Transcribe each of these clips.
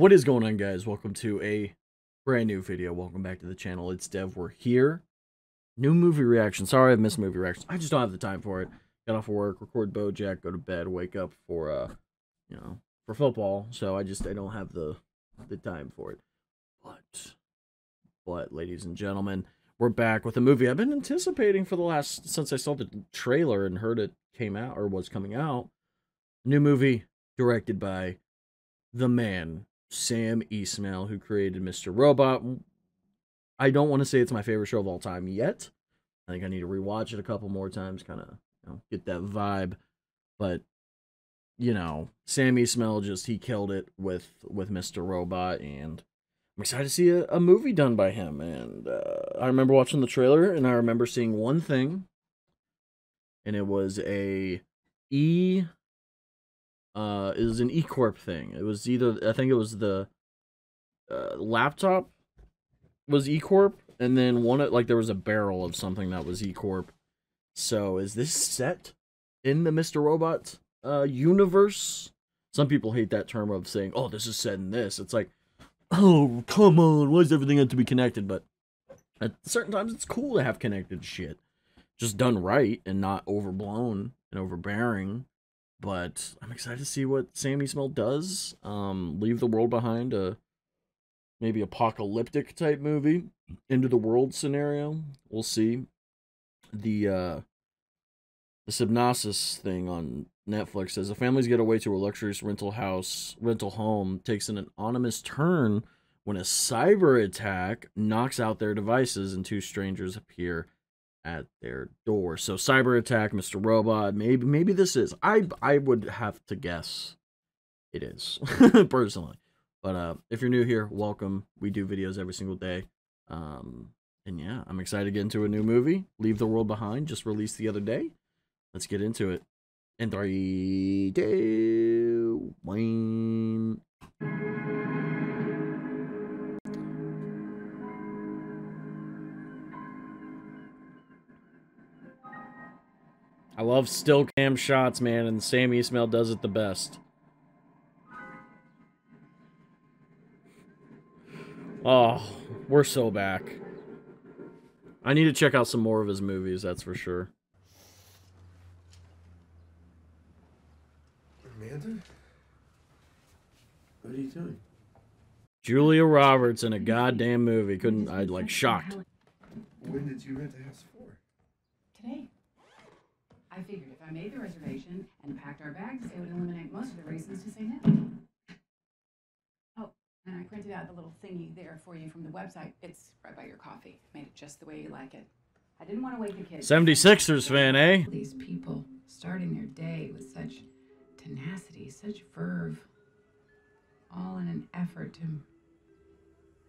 What is going on, guys? Welcome to a brand new video. Welcome back to the channel. It's Dev. We're here. New movie reaction. Sorry I've missed movie reactions. I just don't have the time for it. Got off of work, record BoJack, go to bed, wake up for for football. So I don't have the time for it. But ladies and gentlemen, we're back with a movie I've been anticipating for the last since I saw the trailer and heard it came out or was coming out. New movie directed by the man Sam Esmail, who created Mr. Robot. I don't want to say it's my favorite show of all time yet. I think I need to rewatch it a couple more times, kind of get that vibe. But Sam Esmail he killed it with Mr. Robot, and I'm excited to see a movie done by him. And I remember watching the trailer, and I remember seeing one thing, and it was it was an E-Corp thing. It was I think it was the laptop was E-Corp, and then there was a barrel of something that was E-Corp. So is this set in the Mr. Robot universe? Some people hate that term of saying, oh, this is set in this. It's like, oh, come on, why does everything have to be connected? But at certain times it's cool to have connected shit. Just done right and not overblown and overbearing. But I'm excited to see what Sam Esmail does. Leave the world behind, maybe apocalyptic type movie, into the world scenario. We'll see. The Synopsis thing on Netflix says a family's getaway to a luxurious rental home takes an anonymous turn when a cyber attack knocks out their devices and two strangers appear at their door. So cyber attack, Mr. Robot, maybe this is. I would have to guess it is personally. But if you're new here, welcome. We do videos every single day. And yeah, I'm excited to get into a new movie. Leave the World Behind, just released the other day. Let's get into it. In 3, 2, 1. I love still cam shots, man, and Sam Esmail does it the best. Oh, we're so back. I need to check out some more of his movies, that's for sure. Amanda? What are you doing? Julia Roberts in a goddamn movie. Shocked. When did you rent the house for? Today. I figured if I made the reservation and packed our bags, it would eliminate most of the reasons to say no. Oh, and I printed out the little thingy there for you from the website. It's right by your coffee. Made it just the way you like it. I didn't want to wake the kids. 76ers fan, eh? These people starting their day with such tenacity, such verve, all in an effort to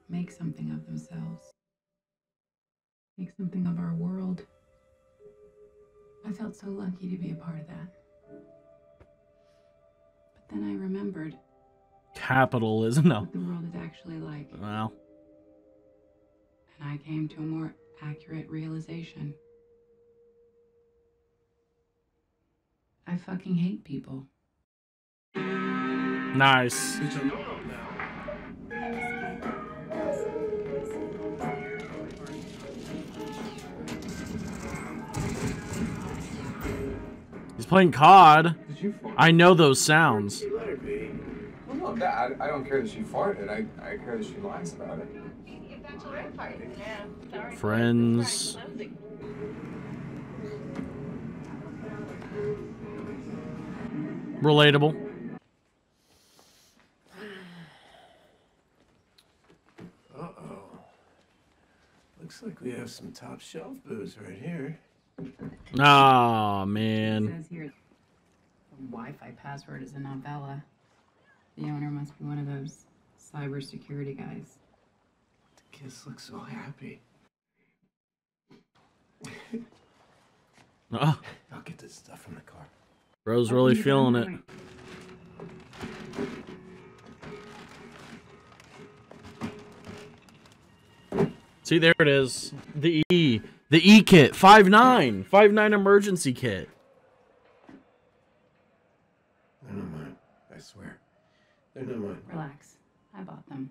make something of themselves. Make something of our world. I felt so lucky to be a part of that. But then I remembered capitalism, no. what the world is actually like. Well. And I came to a more accurate realization. I fucking hate people. Nice. He's playing COD. I know those sounds. Well, no, I don't care that she farted. I care that she lies about it. Friends. Relatable. Uh-oh. Looks like we have some top shelf booze right here. Oh, It man. says here the Wi-Fi password is a novella. The owner must be one of those cybersecurity guys. The kids look so happy. Oh, I'll get this stuff from the car. bro's really feeling it. See, there it is. The E kit. 5.9. 5.9 emergency kit. They're not mine. I swear. They're not mine. Relax. I I bought them.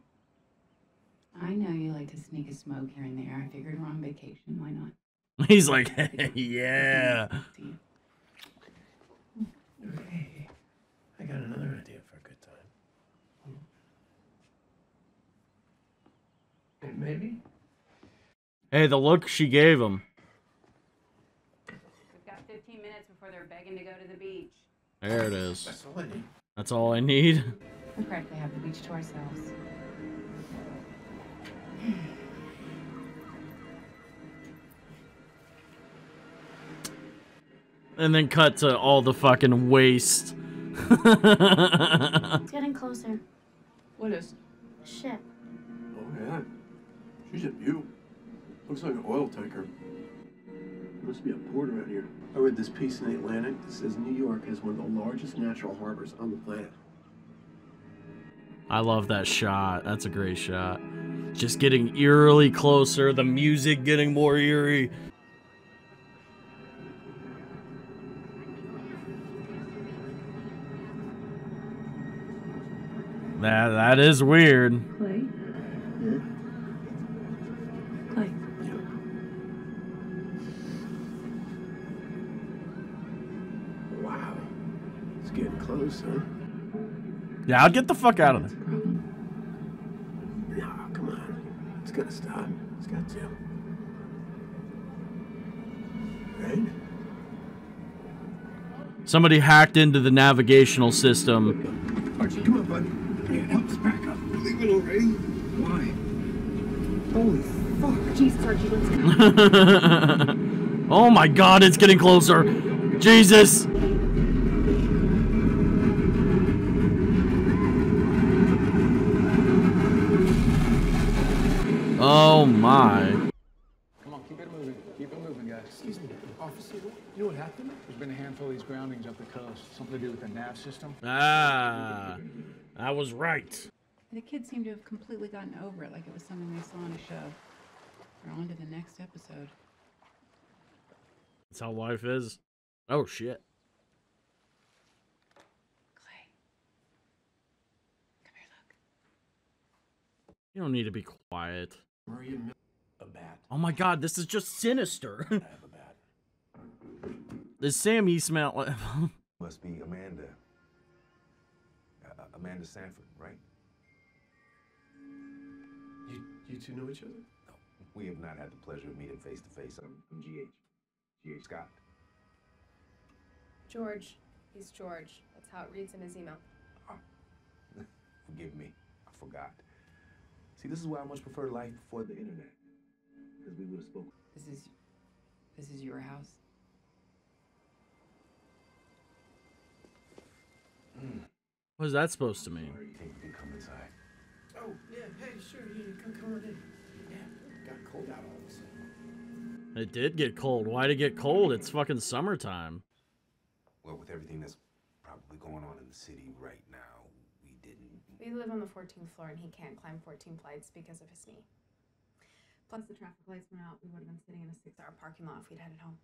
I know you like to sneak a smoke here and there. I figured we're on vacation. Why not? He's like, hey, yeah. Hey, I got another idea for a good time. And maybe? Hey, the look she gave him. We've got 15 minutes before they're begging to go to the beach. There it is. That's all I need. That's all I need. We practically have the beach to ourselves. And then cut to all the fucking waste. It's getting closer. What is? Ship. Oh, yeah. She's a beaut. Looks like an oil tanker. Must be a port around here. I read this piece in the Atlantic that says New York has one of the largest natural harbors on the planet. I love that shot. That's a great shot. Just getting eerily closer. The music getting more eerie. That is weird. Clay? Yeah? Clay. Yeah. Wow. It's getting close, huh? Yeah, I'll get the fuck out of there. Problem. No, come on. It's gonna stop. It's got to. Right? Somebody hacked into the navigational system. Archie, come on, bud. Yeah, help us back up. Leave it already. Why? Holy fuck. Jesus, Archie, let's go. Oh my god, it's getting closer. Jesus. Oh my. Come on, keep it moving. Keep it moving, guys. Excuse me, officer. You know what happened? There's been a handful of these groundings up the coast. Something to do with the nav system. Ah, I was right. The kids seem to have completely gotten over it, like it was something they saw on a show. We're on to the next episode. That's how life is. Oh shit. Clay. Come here, look. You don't need to be quiet. Maria Mil- a bat. Oh my god, this is just sinister. I have a bat. Does Sammy smell like... Must be Amanda. Amanda Sanford, right? You two know each other? No, we have not had the pleasure of meeting face to face. I'm GH. GH Scott. George. He's George. That's how it reads in his email. Forgive me, I forgot. See, this is why I much prefer life before the internet. Because we would have spoken. This is your house? What is that supposed to mean? Or you think we can come inside? Oh, yeah, hey, sure, come on in. Yeah, got cold out all of a sudden. It did get cold. Why'd it get cold? It's fucking summertime. Well, with everything that's probably going on in the city right now, we didn't. We live on the 14th floor and he can't climb 14 flights because of his knee. Plus the traffic lights went out. We would have been sitting in a 6-hour parking lot if we'd headed home.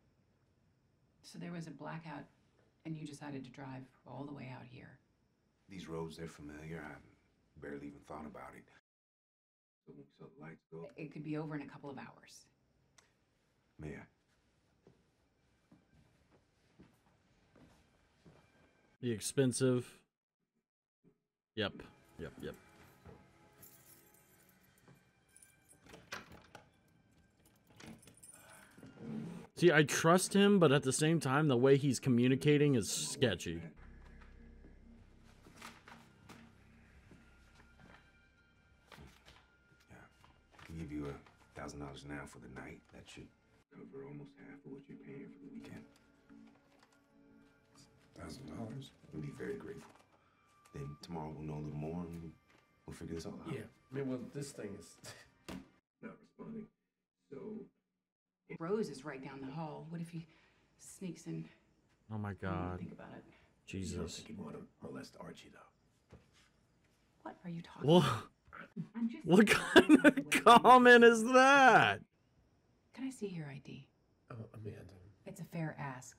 So there was a blackout, and you decided to drive all the way out here. These roads, they're familiar. I barely even thought about it. So the lights go. It could be over in a couple of hours. May I? The expensive. Yep. See, I trust him, but at the same time, the way he's communicating is sketchy. Yeah. I can give you $1,000 now for the night. That should cover almost half of what you're paying for the weekend. $1,000? We'll be very grateful. Then tomorrow we'll know a little more and we'll figure this all out. Yeah, I mean, well, this thing is not responding. So, Rose is right down the hall. What if he sneaks in? Oh my god. Think about it. you don't Jesus. think he'd want to molest Archie, though? What are you talking What? about? I'm just What kind of comment is that? Can I see your ID? Oh, Amanda. It's a fair ask.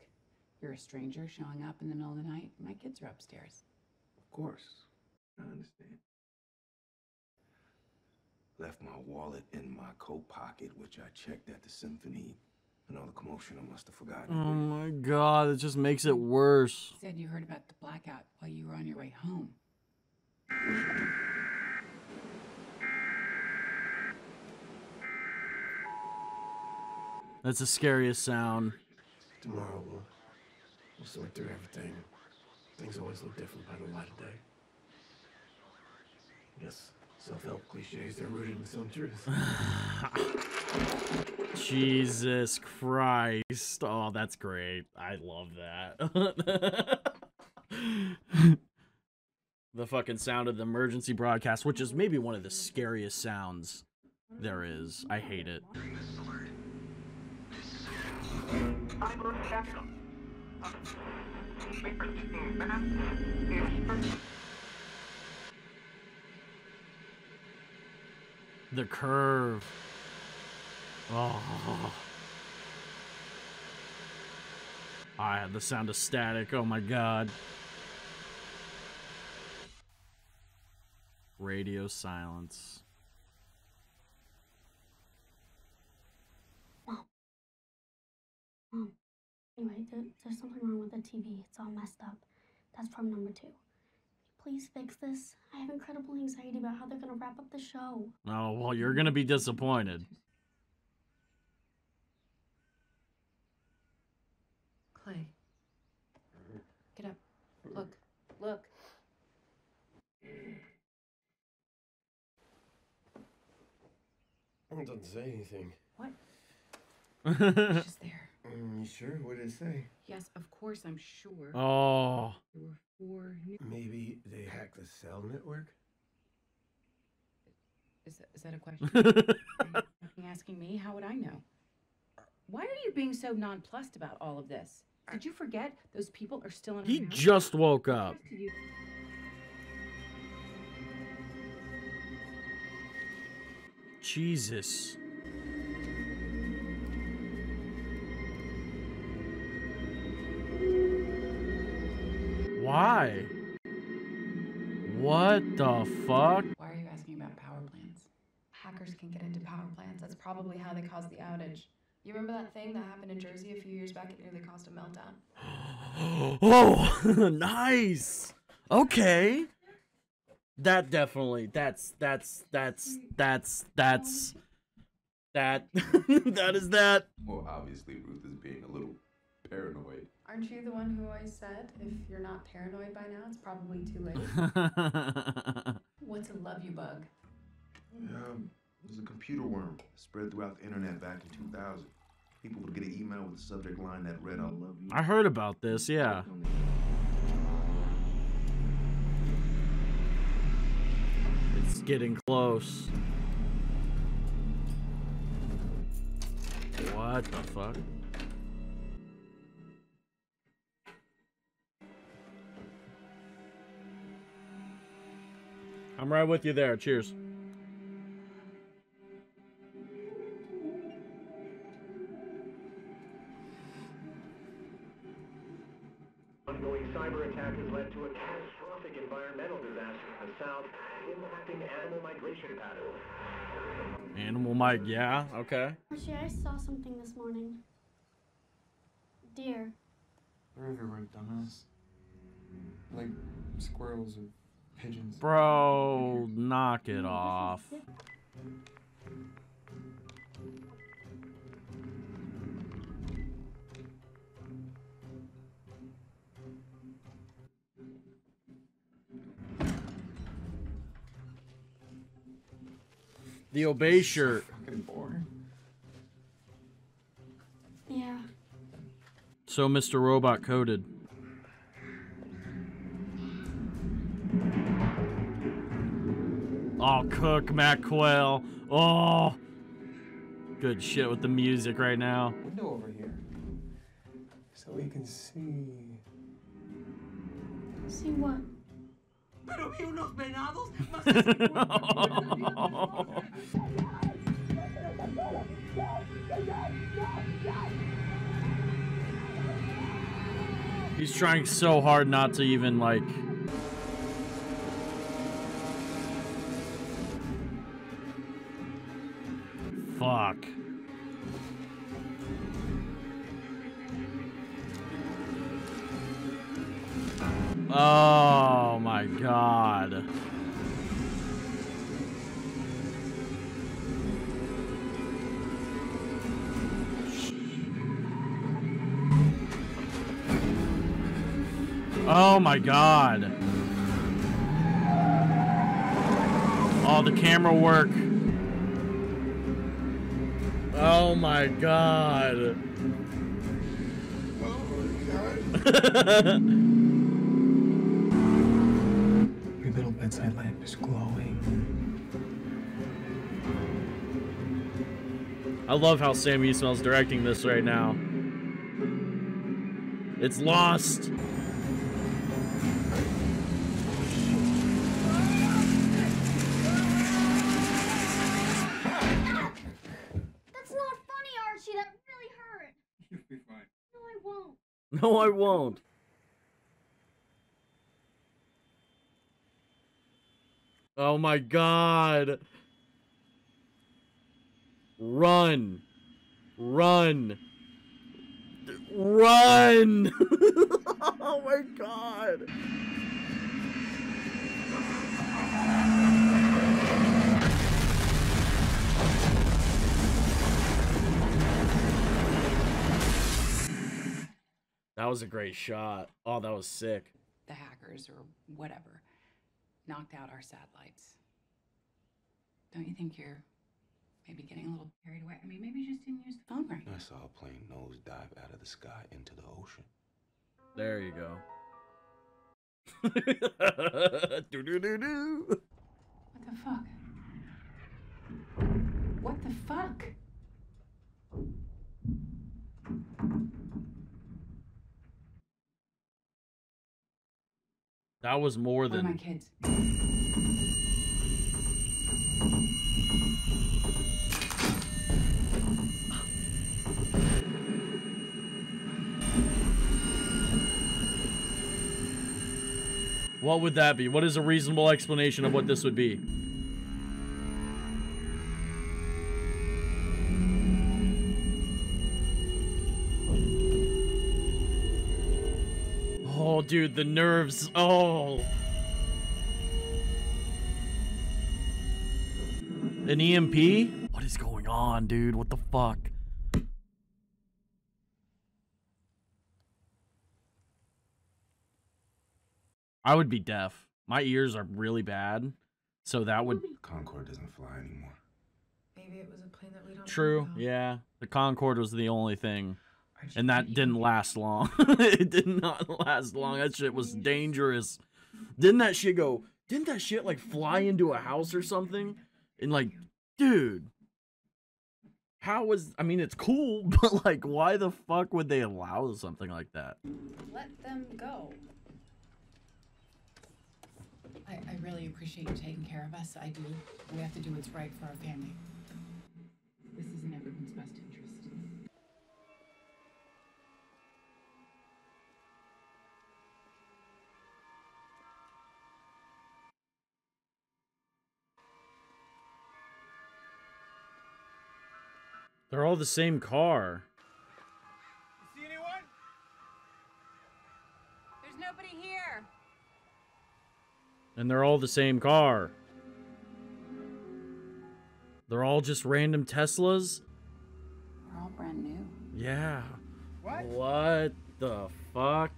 You're a stranger showing up in the middle of the night. My kids are upstairs. Of course. I understand. Left my wallet in my coat pocket, which I checked at the symphony. And all the commotion, I must have forgotten. Oh my god, it just makes it worse. You said you heard about the blackout while you were on your way home. That's the scariest sound. Tomorrow we'll sort through everything. Things always look different by the light of day. I guess self-help cliches, they're rooted in some truth. Jesus Christ. Oh, that's great. I love that. The fucking sound of the emergency broadcast, which is maybe one of the scariest sounds there is. I hate it. The curve. Oh. I had the sound of static. Oh my god. Radio silence. Mom. Anyway, there's something wrong with the TV. It's all messed up. That's problem number 2. Please fix this. I have incredible anxiety about how they're gonna wrap up the show. Oh, well, you're gonna be disappointed. Clay. Get up. Look. Look. It doesn't say anything. What? It's just there. You sure? What did it say? Yes, of course, I'm sure. Oh. There were 4 new... Maybe they hacked the cell network? Is that a question? Are you fucking asking me? How would I know? Why are you being so nonplussed about all of this? Did you forget those people are still in our He house? just woke up. Jesus. Why? What the fuck? Why are you asking about power plants? Hackers can get into power plants. That's probably how they caused the outage. You remember that thing that happened in Jersey a few years back? It nearly caused a meltdown. Oh, nice. Okay. That definitely, that that is that. Well, obviously, Ruth is being a little paranoid. Aren't you the one who always said, if you're not paranoid by now, it's probably too late? What's a love you bug? It was a computer worm spread throughout the internet back in 2000. People would get an email with a subject line that read, "I love you." I heard about this, yeah. It's getting close. What the fuck? I'm right with you there. Cheers. Ongoing cyber attack has led to a catastrophic environmental disaster in the south, impacting animal migration patterns. Animal mic, yeah, okay. Actually, I saw something this morning. Deer. They're everywhere, dumbass. Like squirrels or pigeons. Bro, knock it off. The Obey shirt. Fucking boring. Yeah. So Mr. Robot coded. Oh, Cook McQuail. Oh, good shit with the music right now. Window over here. So we can see. See what? Pero vi unos venados. He's trying so hard not to even, like... fuck? Oh my god. Oh my god. Oh, the camera work. Oh my god. Your little bedside lamp is glowing. I love how Sam Esmail's directing this right now. It's Lost. That's not funny, Archie. That really hurt. You'll be fine. No, I won't. No, I won't. Oh my god. Run. Run. Run. Oh my god. That was a great shot. Oh, that was sick. The hackers or whatever knocked out our satellites. Don't you think you're maybe getting a little carried away? I mean, maybe you just didn't use the phone right. I saw a plane nose dive out of the sky into the ocean. There you go. Do-do-do-do. What the fuck? What the fuck? That was more Where are my than kids? What would that be? What is a reasonable explanation of what this would be? Oh, dude, the nerves. Oh. An EMP? What is going on, dude? What the fuck? I would be deaf. My ears are really bad. So that would... Concorde doesn't fly anymore. Maybe it was a plane that we don't know True, about. yeah. The Concorde was the only thing. And that didn't last long. It did not last long. That shit was dangerous. Didn't that shit like fly into a house or something? And like, dude. How was, I mean, it's cool, but like, why the fuck would they allow something like that? Let them go. I really appreciate you taking care of us. I do. We have to do what's right for our family. This is in everyone's best interest. They're all the same car. See anyone? There's nobody here. And they're all the same car. They're all just random Teslas? We're all brand new. Yeah. What? What the fuck?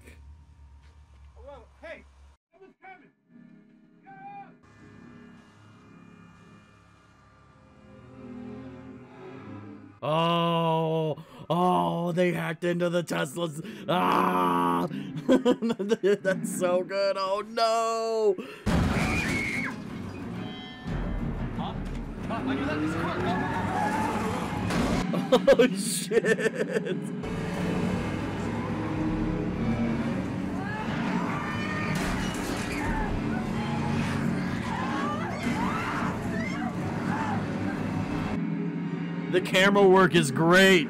Whoa, hey, someone's coming. Oh, they hacked into the Teslas. Ah, that's so good. Oh no. I knew that this car. Oh shit. The camera work is great.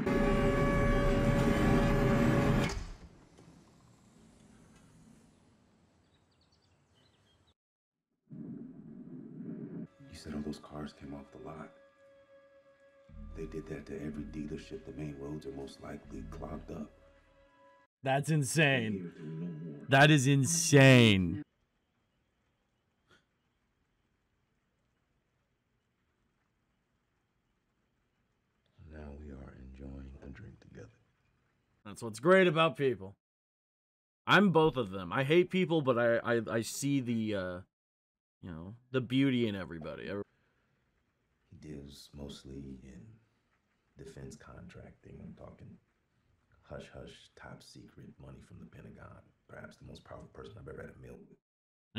You said all those cars came off the lot. They did that to every dealership. The main roads are most likely clogged up. That's insane. That is insane. Now we are enjoying a drink together. That's what's great about people. I'm both of them. I hate people, but I see the, you know, the beauty in everybody. He deals mostly in defense contracting. I'm talking hush-hush, top-secret money from the Pentagon. Perhaps the most powerful person I've ever had a meal with.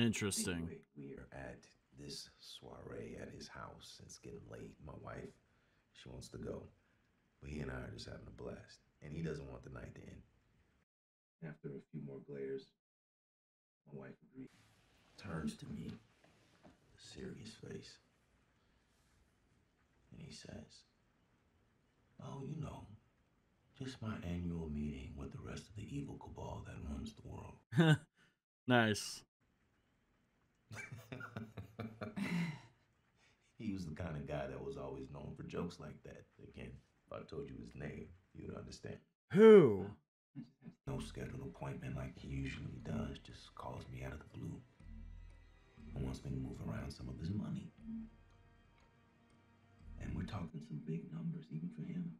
Interesting. Anyway, we are at this soiree at his house. It's getting late. My wife, she wants to go. But he and I are just having a blast. And he doesn't want the night to end. After a few more glares, my wife agrees. Turns to me, a serious face. And he says, "Oh, you know, just my annual meeting with the rest of the evil cabal that runs the world." Nice. He was the kind of guy that was always known for jokes like that. Again, if I told you his name, you would understand. Who? No scheduled appointment like he usually does, just calls me out of the blue and wants me to move around some of his money. And we're talking some big numbers, even for him.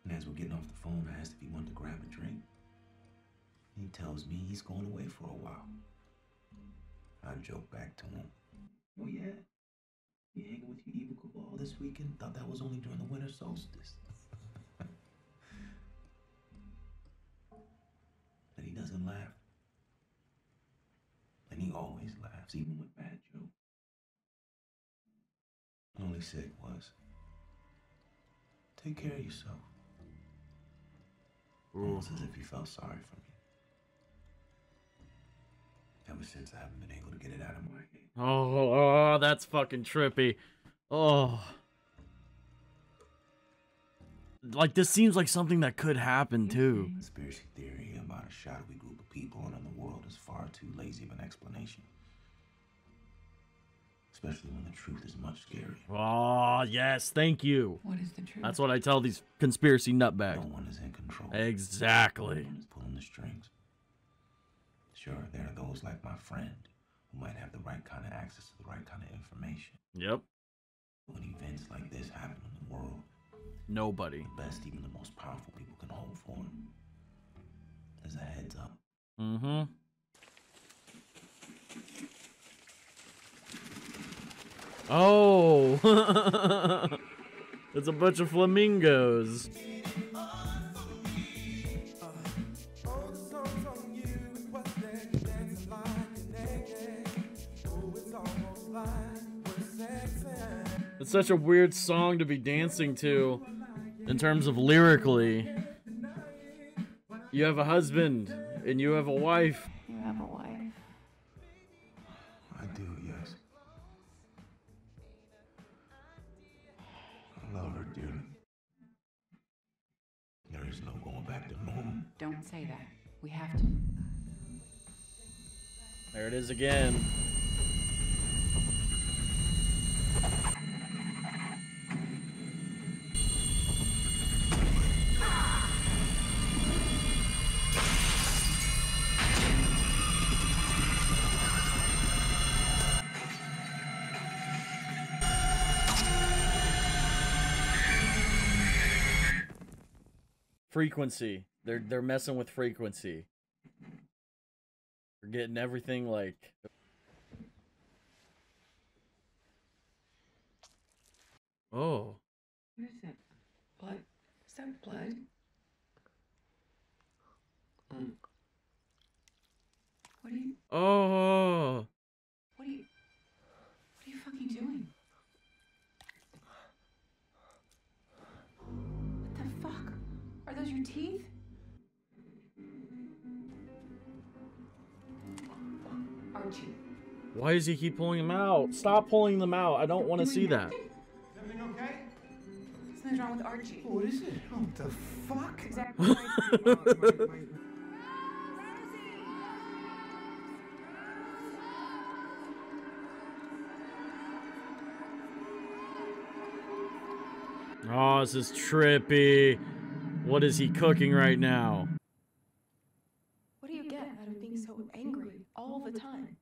And as we're getting off the phone, I asked if he wanted to grab a drink. He tells me he's going away for a while. I joke back to him, "Oh yeah, you hanging with your evil cabal this weekend? Thought that was only during the winter solstice." But he doesn't laugh. And he always laughs, even with bad jokes. All he said was, "Take care of yourself." Almost as if he felt sorry for me. Ever since, I haven't been able to get it out of my head. Oh, that's fucking trippy. Oh. Like, this seems like something that could happen, too. Conspiracy theory about a shadowy group of people running the world is far too lazy of an explanation. Especially when the truth is much scarier. Oh, yes, thank you. What is the truth? That's what I tell these conspiracy nutbags. No one is in control. Exactly. No one is pulling the strings. Sure, there are those like my friend who might have the right kind of access to the right kind of information. Yep. When events like this happen in the world, nobody, the best, even the most powerful people can hope for is a heads up. Mm-hmm. Oh, it's a bunch of flamingos. It's such a weird song to be dancing to in terms of lyrically. You have a husband and you have a wife. You have a wife. I do, yes. I love her dearly. There is no going back to normal. Don't say that. We have to. There it is again. Frequency. They're messing with frequency. They're getting everything like. Oh. What is it? Blood? Is that blood? What are you? Oh. What are you fucking doing? What the fuck? Are those your teeth? Archie. Why does he keep pulling them out? Stop pulling them out. I don't want to see that. Is everything okay? Something's wrong with Archie. What is it? What the fuck? Exactly. Oh, this is trippy. What is he cooking right now? What do you get out of being so angry all the time?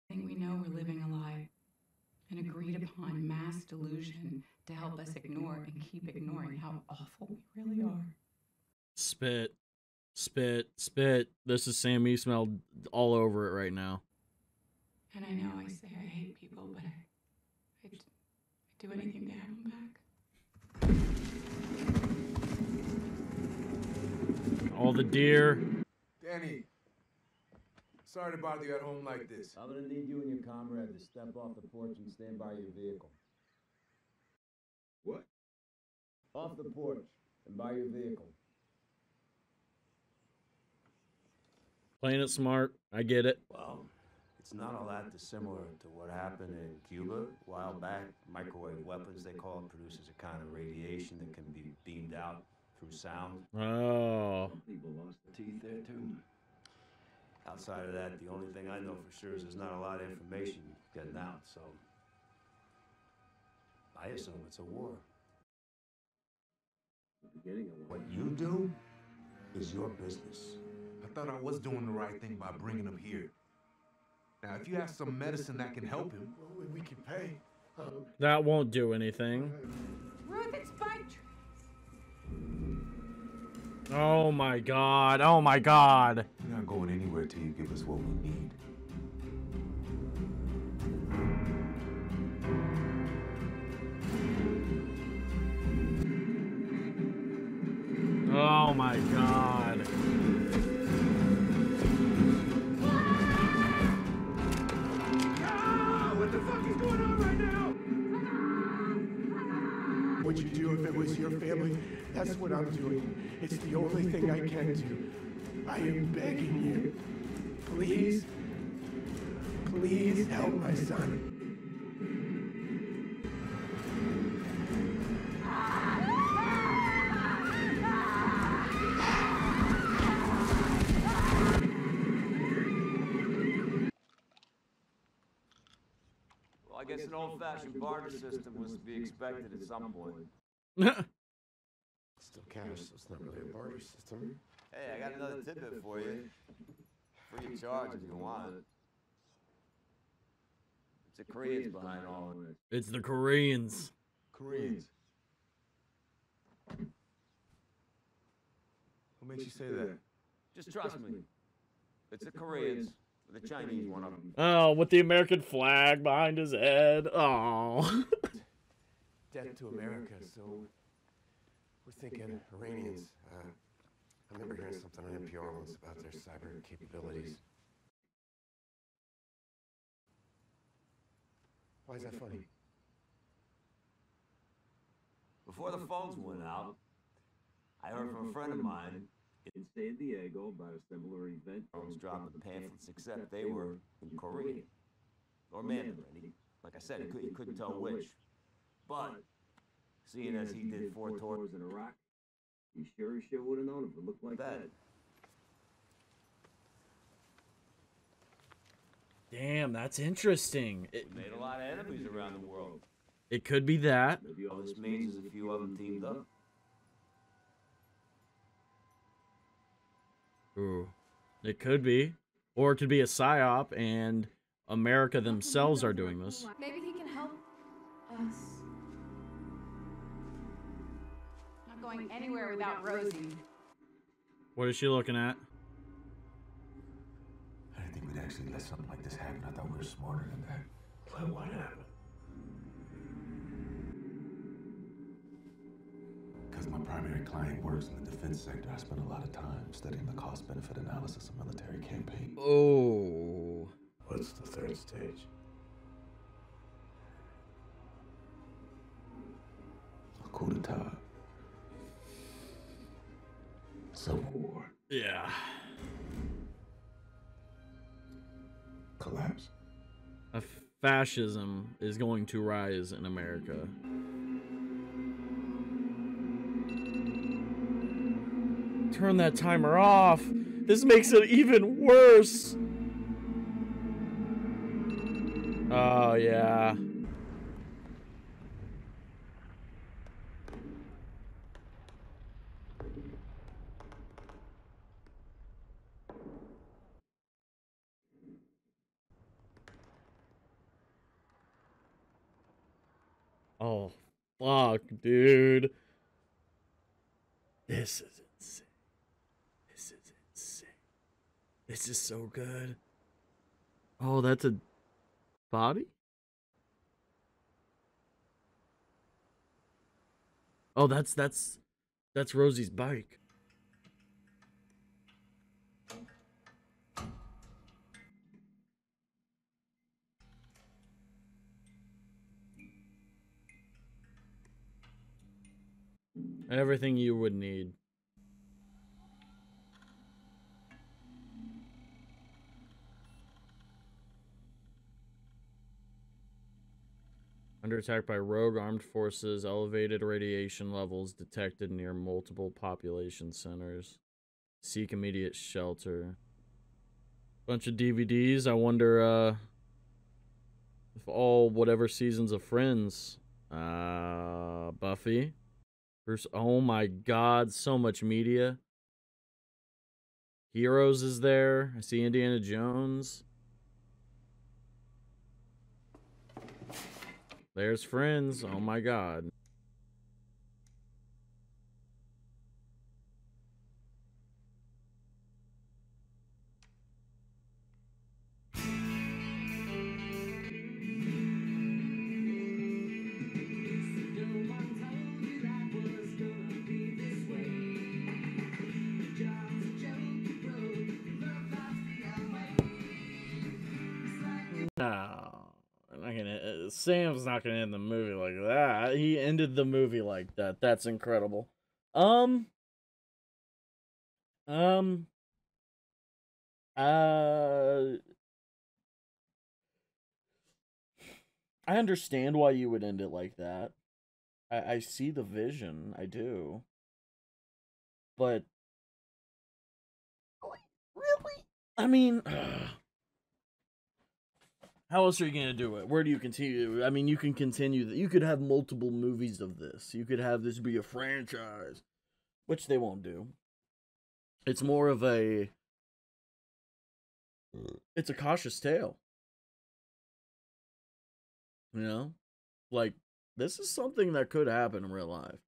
I think we know we're living a lie, an agreed upon mass delusion to help us ignore and keep ignoring how awful we really are. Spit. Spit. Spit. This is Sam Esmail all over it right now. And I know I say I hate people, but I'd do anything to have them back. All the deer. Danny, sorry to bother you at home like this. I'm gonna need you and your comrade to step off the porch and stand by your vehicle. What? Off the porch and by your vehicle. Playing it smart. I get it. Well, it's not all that dissimilar to what happened in Cuba a while back. Microwave weapons, they call it, produces a kind of radiation that can be beamed out through sound. Oh. Some people lost their teeth there too. Outside of that, the only thing I know for sure is there's not a lot of information getting out, so I assume it's a war. What you do is your business. I thought I was doing the right thing by bringing him here. Now, if you have some medicine that can help him, Well, we can pay. That won't do anything. Ruth, it's bike trails. Oh my god. Oh my god. we're not going anywhere till you give us what we need. Oh my god. What the fuck is going on right now? Would you do if it was your family? That's what I'm doing. It's the only thing I can do. I am begging you. Please, please help my son. Well, I guess an old-fashioned barter system was to be expected at some point. Still cash, so it's not really a barter system. Hey, I got another tidbit for you. Free of charge if you want it. It's the Koreans behind all of this. It's the Koreans. Koreans. What makes you say that? Just trust me. It's the Koreans. The Chinese, one of them. Oh, with the American flag behind his head. Oh. Death to America, so we're thinking Iranians. I remember hearing something on NPR once about their cyber capabilities. Why is that funny? Before the phones went out, I heard from a friend of mine in San Diego about a similar event. Drones dropping pamphlets, except they were in Korean or Mandarin. Like I said, he couldn't tell which. But seeing as he did 4 tours in Iraq, he sure would have known if it looked like that. Damn, that's interesting. We made a lot of enemies around the world. It could be that. Maybe all this means is a few of them teamed up. Ooh. It could be. Or it could be a psyop and America themselves are doing this. Maybe he can help us. Not going anywhere without Rosie. What is she looking at? I didn't think we'd actually let something like this happen. I thought we were smarter than that. But what happened? Because my primary client works in the defense sector, I spent a lot of time studying the cost-benefit analysis of military campaigns. Oh. What's the third stage? A coup d'etat. Civil war. Yeah. Collapse. A fascism is going to rise in America. Turn that timer off. This makes it even worse. Oh, yeah. Oh, fuck, dude. This is insane. This is insane. This is so good. Oh, that's a body? Oh, that's Rosie's bike. Everything you would need. Under attack by rogue armed forces, elevated radiation levels detected near multiple population centers. Seek immediate shelter. Bunch of DVDs. I wonder if all whatever seasons of Friends. Buffy. Bruce. Oh my god, so much media. Heroes is there. I see Indiana Jones. There's Friends. Oh my god. No, I'm not gonna. Sam's not gonna end the movie like that. He ended the movie like that. That's incredible. Um. I understand why you would end it like that. I see the vision. I do. But really, I mean. How else are you going to do it? Where do you continue? I mean, you can continue. You could have multiple movies of this. You could have this be a franchise, which they won't do. It's more of a... It's a cautious tale. You know? Like, this is something that could happen in real life.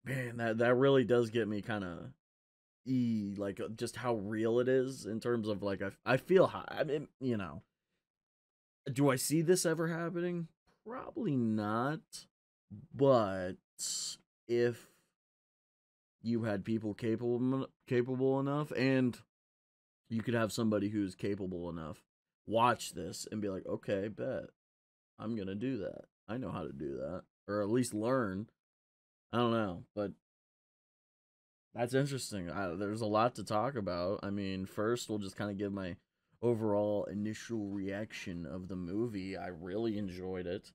Man, that really does get me kind of... like just how real it is in terms of like I feel high. I mean, you know, do I see this ever happening? Probably not. But if you had people capable enough, and you could have somebody who's capable enough watch this and be like, okay, bet I'm gonna do that. I know how to do that, or at least learn. I don't know, but that's interesting. There's a lot to talk about. I mean, first, we'll just kind of give my overall initial reaction of the movie. I really enjoyed it.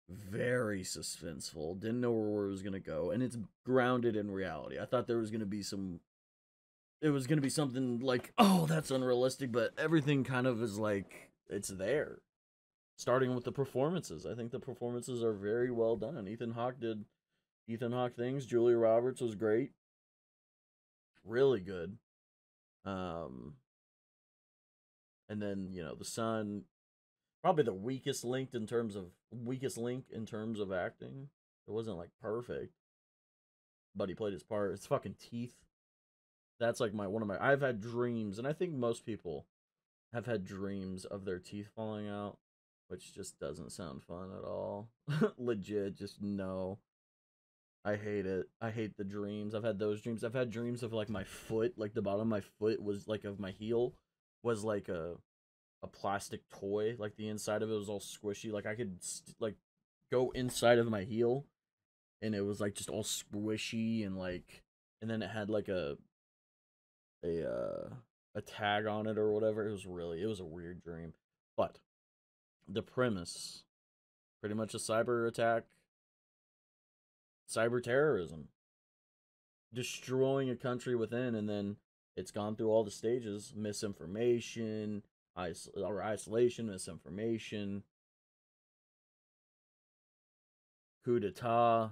Very suspenseful. Didn't know where it was going to go. And it's grounded in reality. I thought there was going to be some... It was going to be something like, oh, that's unrealistic. But everything kind of is like, it's there. Starting with the performances. I think the performances are very well done. Ethan Hawke did Ethan Hawke things. Julia Roberts was great. Really good. And then, you know, the son, probably the weakest link in terms of acting. It wasn't like perfect, but he played his part. It's fucking teeth. That's like I've had dreams, and I think most people have had dreams of their teeth falling out, which just doesn't sound fun at all. Legit, just no. I hate it. I hate the dreams. I've had those dreams. I've had dreams of like my foot, like the bottom of my foot was like of my heel was like a plastic toy. Like the inside of it was all squishy. Like I could like go inside of my heel, and it was like just all squishy and like, and then it had like a tag on it or whatever. It was a weird dream. But the premise, pretty much a cyber attack. Cyber terrorism, destroying a country within, and then It's gone through all the stages: misinformation, isolation, misinformation, coup d'etat.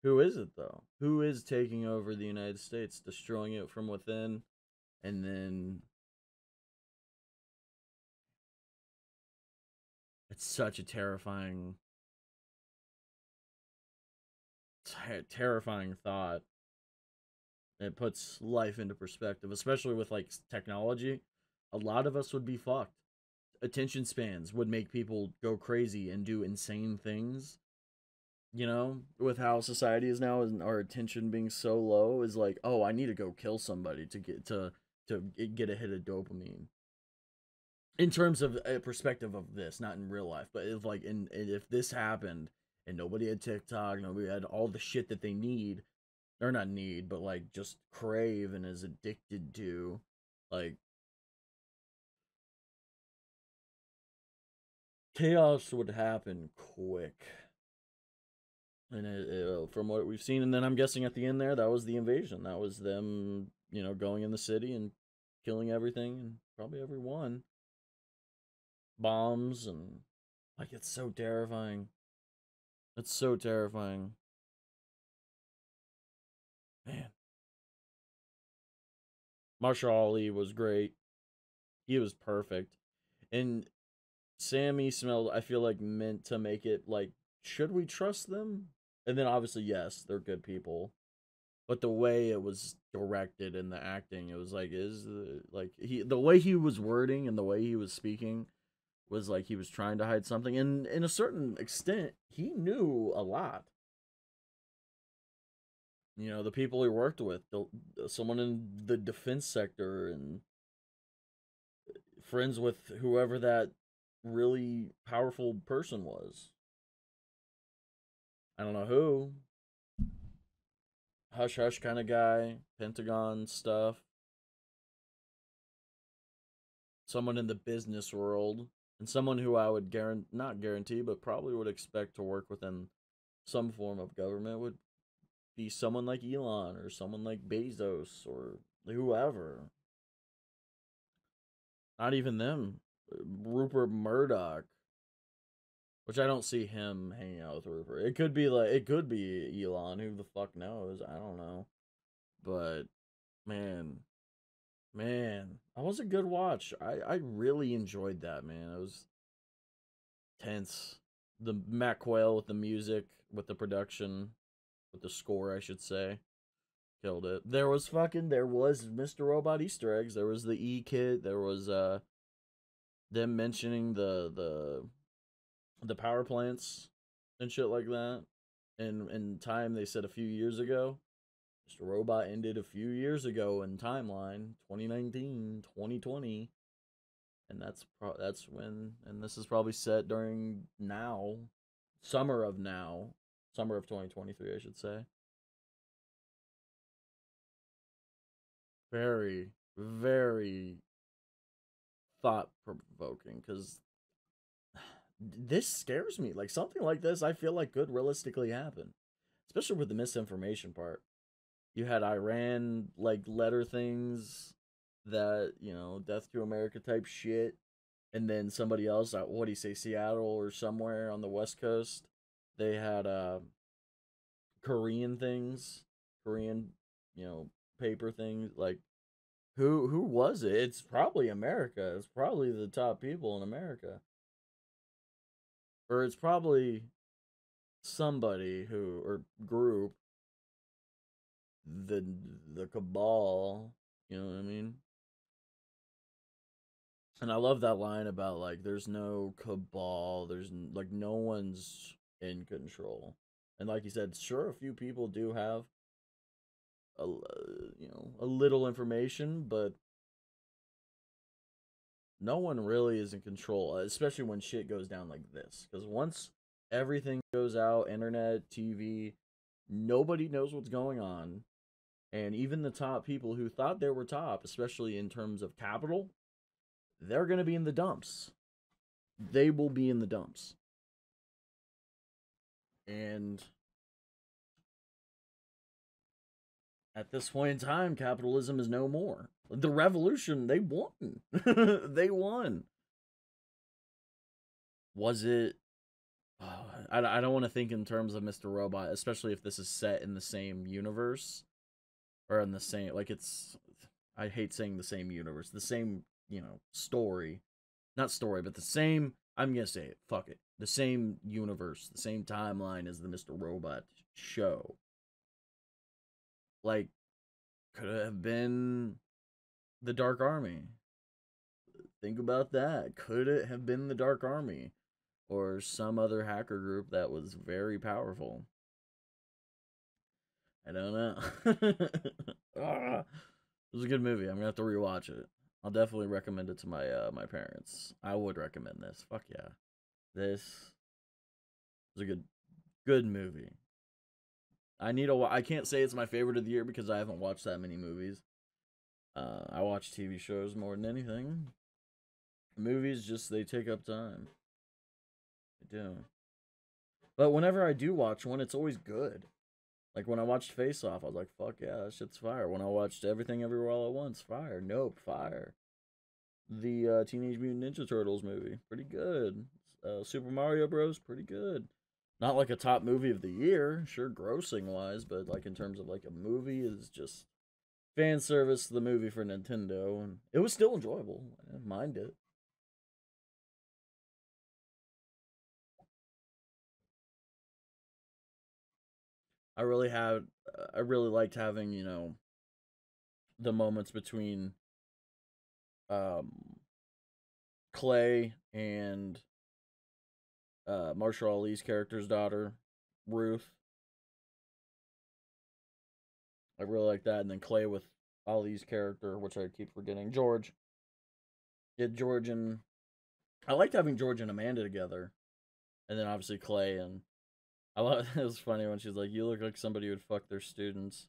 Who is it, though? Who is taking over the United States, destroying it from within, and then it's such a terrifying thought. It puts life into perspective, especially with like technology. A lot of us would be fucked. Attention spans would make people go crazy and do insane things. You know, with how society is now, and our attention being so low, is like, oh, I need to go kill somebody to get a hit of dopamine. In terms of a perspective of this, not in real life, but if like if this happened and nobody had TikTok, nobody had all the shit that they need, or not need, but like just crave and is addicted to, like, chaos would happen quick. And from what we've seen, and then I'm guessing at the end there, that was the invasion. That was them, going in the city and killing everything and probably everyone. Bombs and like, it's so terrifying. It's so terrifying. Man. Marshall Ali was great. He was perfect. And Sammy smelled, I feel like, meant to make it like, should we trust them? And then obviously, yes, they're good people. But the way it was directed and the acting, it was like, the way he was wording and the way he was speaking was like he was trying to hide something. And in a certain extent, he knew a lot. The people he worked with, someone in the defense sector, and friends with whoever that really powerful person was. I don't know who. Hush hush kind of guy, Pentagon stuff. Someone in the business world, and someone who I would not guarantee, but probably would expect to work within some form of government would be someone like Elon or someone like Bezos or whoever. Not even them. Rupert Murdoch. Which I don't see him hanging out with Rupert. It could be Elon. Who the fuck knows? I don't know. But man, that was a good watch. I really enjoyed that, man. It was tense. The Matt Quayle with the music, with the production, with the score, I should say, killed it. There was Mr. Robot Easter eggs. There was the E kit. There was them mentioning the power plants and shit like that. And in time, they said a few years ago. Mr. Robot ended a few years ago in timeline, 2019, 2020. And that's when, and this is probably set during summer of 2023, I should say. Very, very thought-provoking, because this scares me. Like, something like this, I feel like could realistically happen. Especially with the misinformation part. You had Iran, like, letter things that, death to America type shit. And then somebody else, what do you say, Seattle or somewhere on the West Coast, they had Korean things. Korean, paper things. Like, who was it? It's probably America. It's probably the top people in America. Or it's probably somebody or group, the cabal, you know what I mean? And I love that line about, like, there's no cabal, there's, like, no one's in control. And like you said, sure, a few people do have a little information, but no one really is in control, especially when shit goes down like this. Because once everything goes out, internet, TV, nobody knows what's going on. And even the top people who thought they were top, especially in terms of capital, they're going to be in the dumps. They will be in the dumps. And At this point in time, capitalism is no more. The revolution, they won. They won. Was it? I don't want to think in terms of Mr. Robot, especially if this is set in the same universe. Or in the same, like it's, I hate saying the same universe. The same, story. Not story, but the same, I'm going to say it, fuck it. The same universe, the same timeline as the Mr. Robot show. Like, could it have been the Dark Army? Think about that. Could it have been the Dark Army? Or some other hacker group that was very powerful? I don't know. It was a good movie. I'm going to have to rewatch it. I'll definitely recommend it to my my parents. I would recommend this. Fuck yeah. This was a good movie. I can't say it's my favorite of the year because I haven't watched that many movies. I watch TV shows more than anything. Movies just, they take up time. They do. But whenever I do watch one, it's always good. Like when I watched Face Off, I was like, fuck yeah, that shit's fire. When I watched Everything Everywhere All at Once, fire. Nope, fire. The Teenage Mutant Ninja Turtles movie, pretty good. Super Mario Bros, pretty good. Not like a top movie of the year, sure, grossing wise, but like in terms of like a movie, is just fan service to the movie for Nintendo, and it was still enjoyable. I didn't mind it. I really liked having, the moments between Clay and Marshall Ali's character's daughter, Ruth. I really like that. And then Clay with Ali's character, which I keep forgetting, George. Yeah, George and... I liked having George and Amanda together. And then obviously Clay and... it was funny when she's like, you look like somebody who would fuck their students.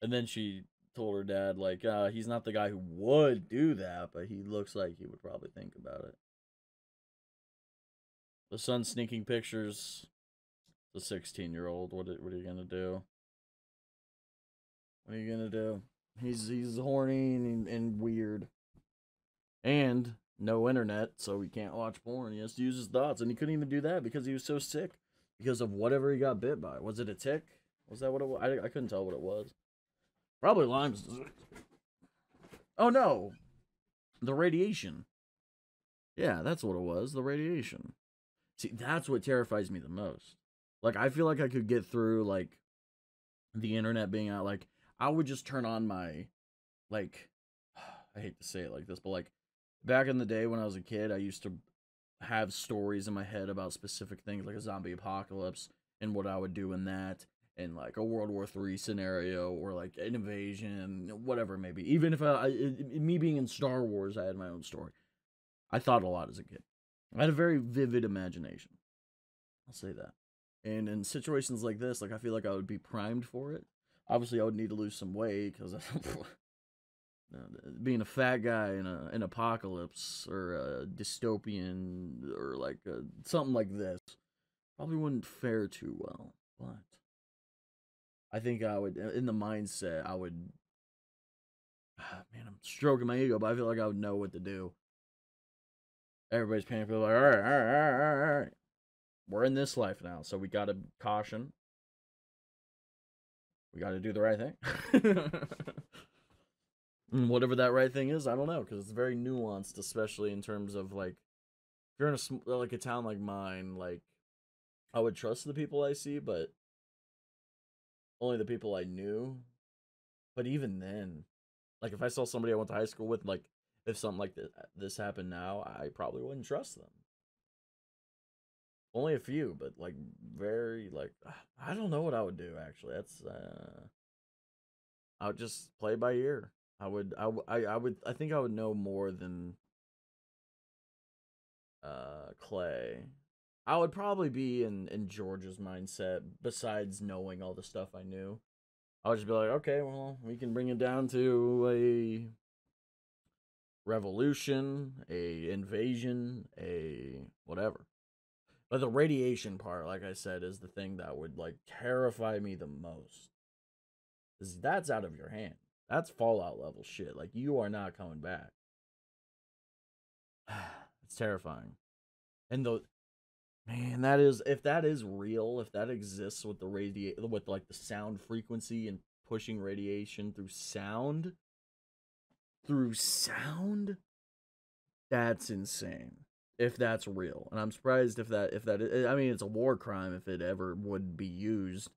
And then she told her dad, like, he's not the guy who would do that, but he looks like he would probably think about it. The son sneaking pictures. The 16-year-old. What are you gonna do? What are you gonna do? He's horny and weird. And no internet, so he can't watch porn. He has to use his thoughts, and he couldn't even do that because he was so sick. Because of whatever he got bit by. Was it a tick? Was that what it was? I couldn't tell what it was. Probably Lyme's disease. Oh no! The radiation. Yeah, that's what it was. The radiation. See, that's what terrifies me the most. Like, I feel like I could get through, like, the internet being out. Like, I would just turn on my, like, I hate to say it like this, but, like, back in the day when I was a kid, I used to have stories in my head about specific things, like a zombie apocalypse, and what I would do in that, and, like, a World War III scenario, or, like, an invasion, whatever it may be. Even if me being in Star Wars, I had my own story. I thought a lot as a kid. I had a very vivid imagination. I'll say that. And in situations like this, like, I feel like I would be primed for it. Obviously, I would need to lose some weight, because being a fat guy in an apocalypse, or a dystopian, or, like, something like this, probably wouldn't fare too well. But I think I would, in the mindset, I would, man, I'm stroking my ego, but I feel like I would know what to do. Everybody's paying for, like, all right. We're in this life now, so we gotta caution. We gotta do the right thing. And whatever that right thing is, I don't know, because it's very nuanced, especially in terms of, like, if you're in a town like mine, like, I would trust the people I see, but only the people I knew. But even then, like, if I saw somebody I went to high school with, like, if something like this happened now, I probably wouldn't trust them. Only a few, but, like, very, like, I don't know what I would do, actually. That's, I would just play by ear. I think I would know more than, Clay. I would probably be in George's mindset, besides knowing all the stuff I knew. I would just be like, okay, well, we can bring it down to a revolution, a invasion, a whatever. But the radiation part, like I said, is the thing that would, like, terrify me the most. That's out of your hand. That's Fallout level shit. Like, you are not coming back. It's terrifying. And man, that is, if that is real, if that exists with the with like the sound frequency and pushing radiation through sound, that's insane. If that's real. And I'm surprised if that I mean, it's a war crime if it ever would be used.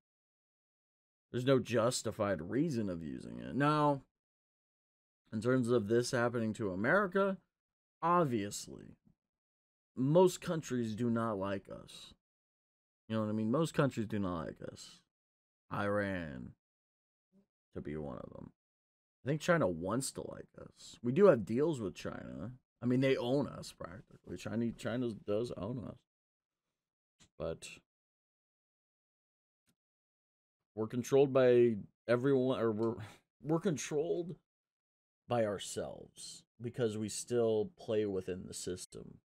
There's no justified reason of using it. Now, in terms of this happening to America, obviously, most countries do not like us. You know what I mean? Most countries do not like us. Iran, to be one of them. I think China wants to like us. We do have deals with China. I mean, they own us practically. China does own us. But we're controlled by everyone, or we're controlled by ourselves because we still play within the system.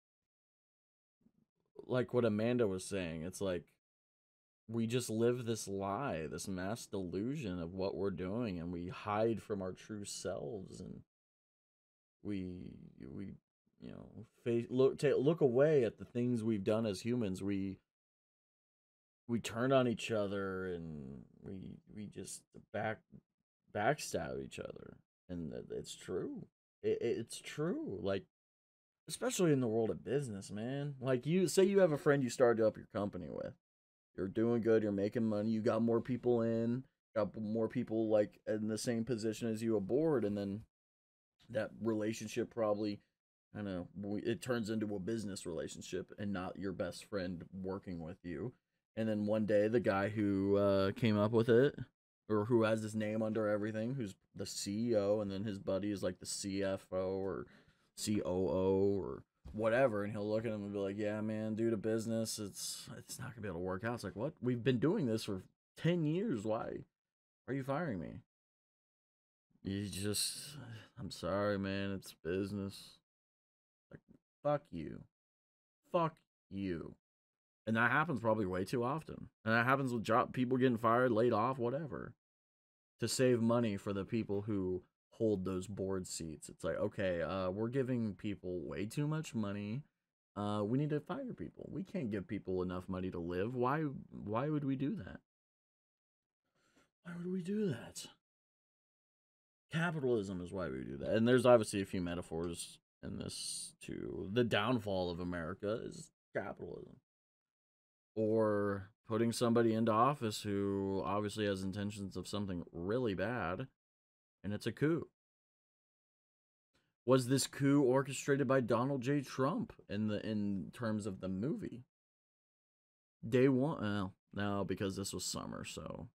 Like what Amanda was saying, it's like we just live this lie, this mass delusion of what we're doing, and we hide from our true selves, and we you know, look away at the things we've done as humans. We turn on each other, and we just backstab each other, and it's true. It's true. Like, especially in the world of business, man. Like, you say you have a friend you started up your company with. You're doing good, you're making money, you got more people in, got more people like in the same position as you aboard, and then that relationship probably, I don't know, it turns into a business relationship and not your best friend working with you. And then one day the guy who came up with it, or who has his name under everything, who's the CEO, and then his buddy is like the CFO or COO or whatever, and he'll look at him and be like, yeah, man, due to business, it's not gonna be able to work out. It's like, what? We've been doing this for 10 years. Why are you firing me? You just, I'm sorry, man, it's business. Like, fuck you. Fuck you. And that happens probably way too often. And that happens with people getting fired, laid off, whatever, to save money for the people who hold those board seats. It's like, okay, we're giving people way too much money. We need to fire people. We can't give people enough money to live. Why would we do that? Why would we do that? Capitalism is why we do that. And there's obviously a few metaphors in this too. The downfall of America is capitalism. Or putting somebody into office who obviously has intentions of something really bad, and it's a coup. Was this coup orchestrated by Donald J. Trump in terms of the movie? Day one? Well, no, because this was summer, so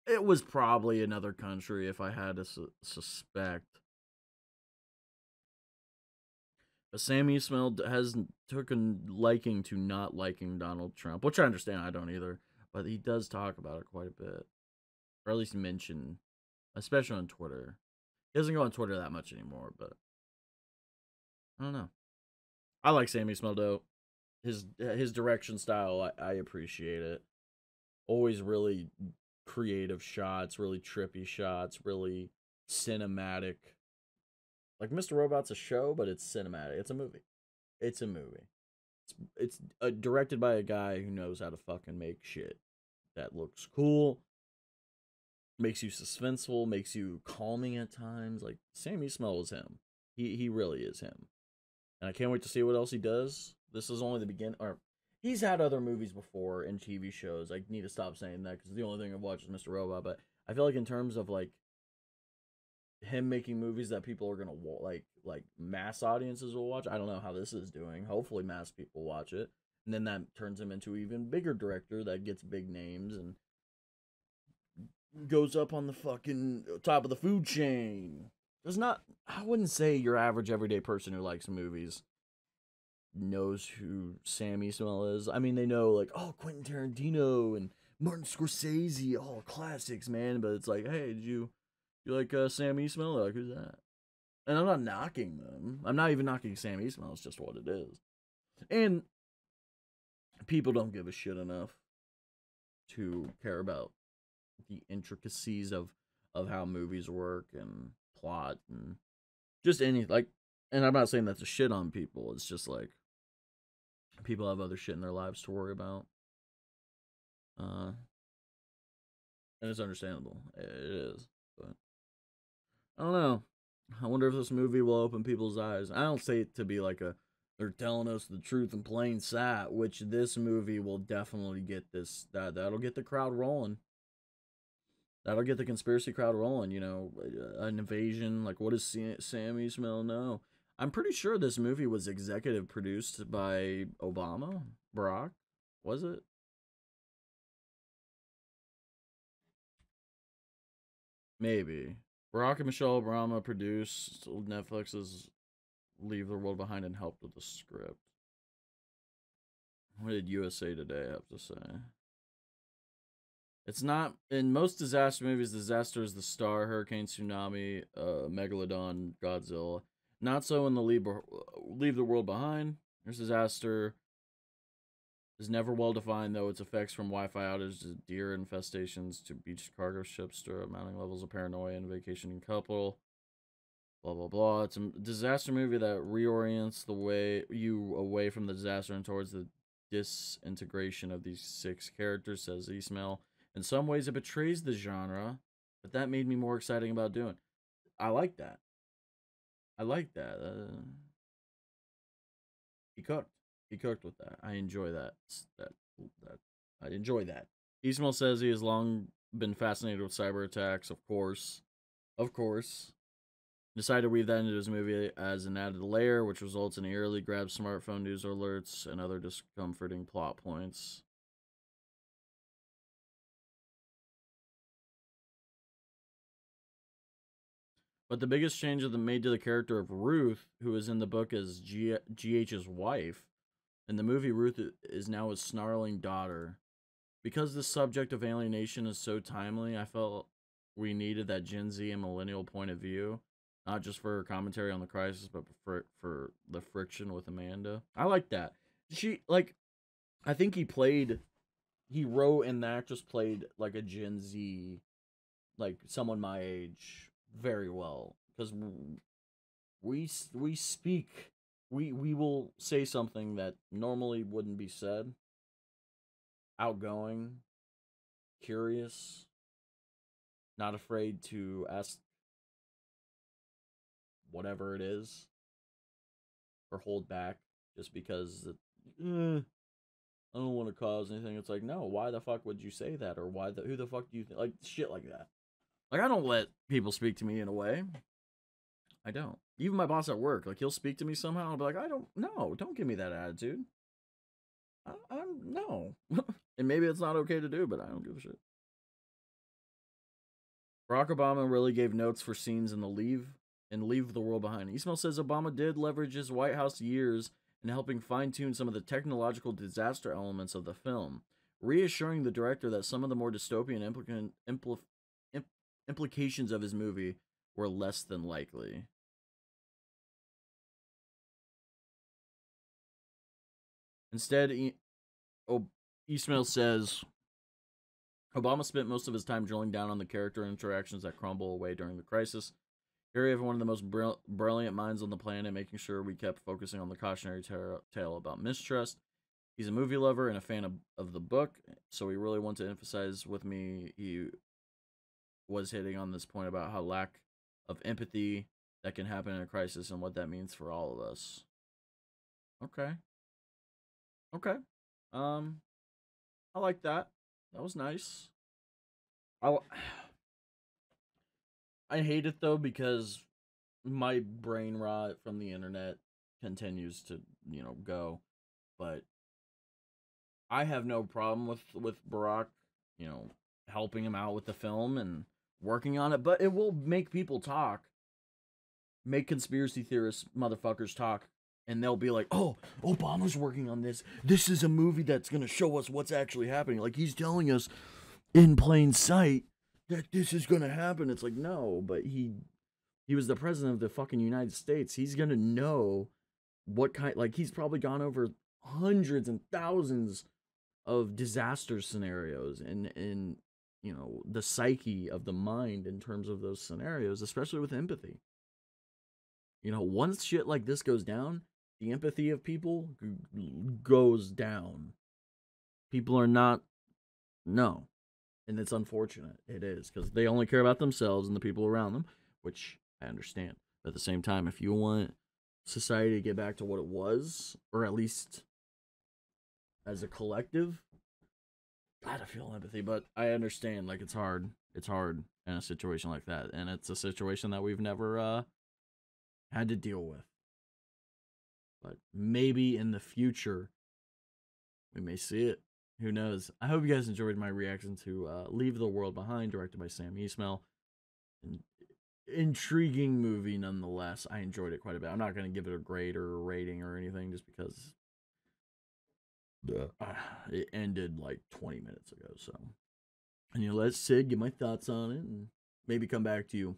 it was probably another country if I had to suspect. But Sam Esmail has taken liking to not liking Donald Trump, which I understand. I don't either, but he does talk about it quite a bit, or at least mention, especially on Twitter. He doesn't go on Twitter that much anymore, but I don't know. I like Sam Esmail though. His direction style, I appreciate it. Always really creative shots, really trippy shots, really cinematic. Like, Mr. Robot's a show, but it's cinematic. It's a movie. It's a movie. It's directed by a guy who knows how to fucking make shit that looks cool, makes you suspenseful, makes you calming at times. Like, Sam Esmail is him. He really is him. And I can't wait to see what else he does. This is only the beginning. Or, he's had other movies before and TV shows. I need to stop saying that because the only thing I've watched is Mr. Robot. But I feel like in terms of, like, him making movies that people are gonna like mass audiences will watch. I don't know how this is doing. Hopefully mass people watch it, and then that turns him into an even bigger director that gets big names and goes up on the fucking top of the food chain. There's not, I wouldn't say your average everyday person who likes movies knows who Sam Esmail is. I mean, they know, like, oh, Quentin Tarantino and Martin Scorsese, all classics, man. But it's like, hey, did you like Sam Esmail? They're like, who's that? And I'm not knocking them. I'm not even knocking Sam Esmail. It's just what it is. And people don't give a shit enough to care about the intricacies of how movies work and plot and just any like. And I'm not saying that's a shit on people. It's just like people have other shit in their lives to worry about. And it's understandable. It is, but I don't know. I wonder if this movie will open people's eyes. I don't say it to be like a they're telling us the truth in plain sight, which this movie will definitely get that'll get the crowd rolling. That'll get the conspiracy crowd rolling, you know, an invasion, like what does Sam Esmail know? I'm pretty sure this movie was executive produced by Obama, Barack, was it? Maybe. Barack and Michelle Obama produced Netflix's Leave the World Behind and helped with the script. What did USA Today have to say? It's not in most disaster movies. Disaster is the star. Hurricane, tsunami, megalodon, Godzilla. Not so in the Leave the World Behind. There's disaster is never well defined, though its effects from Wi-Fi outages to deer infestations to beach cargo ships stir up mounting levels of paranoia in a vacationing couple. Blah blah blah. It's a disaster movie that reorients away from the disaster and towards the disintegration of these 6 characters, says Esmail. In some ways, it betrays the genre, but that made me more exciting about doing. I like that. I like that. He cooked. He cooked with that. I enjoy that. I enjoy that. Esmail says he has long been fascinated with cyber attacks. Of course. Decided to weave that into his movie as an added layer, which results in eerily grabbed smartphone news alerts and other discomforting plot points. But the biggest change made to the character of Ruth, who is in the book as GH's wife, in the movie Ruth is now his snarling daughter. Because the subject of alienation is so timely, I felt we needed that Gen Z and millennial point of view, not just for commentary on the crisis, but for the friction with Amanda. I like that. I think he wrote and the actress played like a Gen Z, like someone my age, very well, because we will say something that normally wouldn't be said. Outgoing, curious, not afraid to ask whatever it is or hold back just because I don't want to cause anything. It's like, no, why the fuck would you say that? Or who the fuck do you think? Like, shit like that. Like, I don't let people speak to me in a way. I don't. Even my boss at work, like, he'll speak to me somehow. I'll be like, don't give me that attitude. No. And maybe it's not okay to do, but I don't give a shit. Barack Obama really gave notes for scenes in Leave the World Behind. Esmail says Obama did leverage his White House years in helping fine-tune some of the technological disaster elements of the film, reassuring the director that some of the more dystopian implications of his movie were less than likely. Instead, Esmail says Obama spent most of his time drilling down on the character interactions that crumble away during the crisis. Here we have one of the most brilliant minds on the planet, making sure we kept focusing on the cautionary tale about mistrust. He's a movie lover and a fan of the book, so he really wanted to emphasize with me he was hitting on this point about how lack of empathy that can happen in a crisis and what that means for all of us. Okay. I like that. That was nice. I hate it though because my brain rot from the internet continues to, go. But I have no problem with Barack, helping him out with the film and working on it, but it will make people talk. Make conspiracy theorists motherfuckers talk. And they'll be like, oh, Obama's working on this. This is a movie that's going to show us what's actually happening. Like, he's telling us in plain sight that this is going to happen. It's like, no, but he was the president of the fucking United States. He's going to know what kind, like, he's probably gone over hundreds and thousands of disaster scenarios. And you know, the psyche of the mind in terms of those scenarios, especially with empathy. You know, once shit like this goes down, the empathy of people goes down. People are not, no. And it's unfortunate. It is, because they only care about themselves and the people around them, which I understand. But at the same time, if you want society to get back to what it was, or at least as a collective, gotta feel empathy. But I understand, like, it's hard. It's hard in a situation like that. And it's a situation that we've never had to deal with. But maybe in the future, we may see it. Who knows? I hope you guys enjoyed my reaction to Leave the World Behind, directed by Sam Esmail. An intriguing movie nonetheless. I enjoyed it quite a bit. I'm not going to give it a grade or a rating or anything just because it ended like 20 minutes ago. So, and let Sid get my thoughts on it and maybe come back to you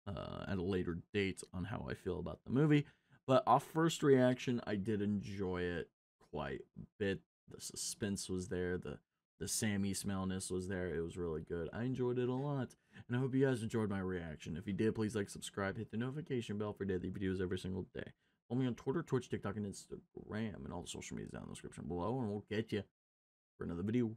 at a later date on how I feel about the movie. But off first reaction, I did enjoy it quite a bit. The suspense was there. The Sam Esmailness was there. It was really good. I enjoyed it a lot. And I hope you guys enjoyed my reaction. If you did, please like, subscribe, hit the notification bell for daily videos every single day. Follow me on Twitter, Twitch, TikTok, and Instagram, and all the social medias down in the description below. And we'll get you for another video.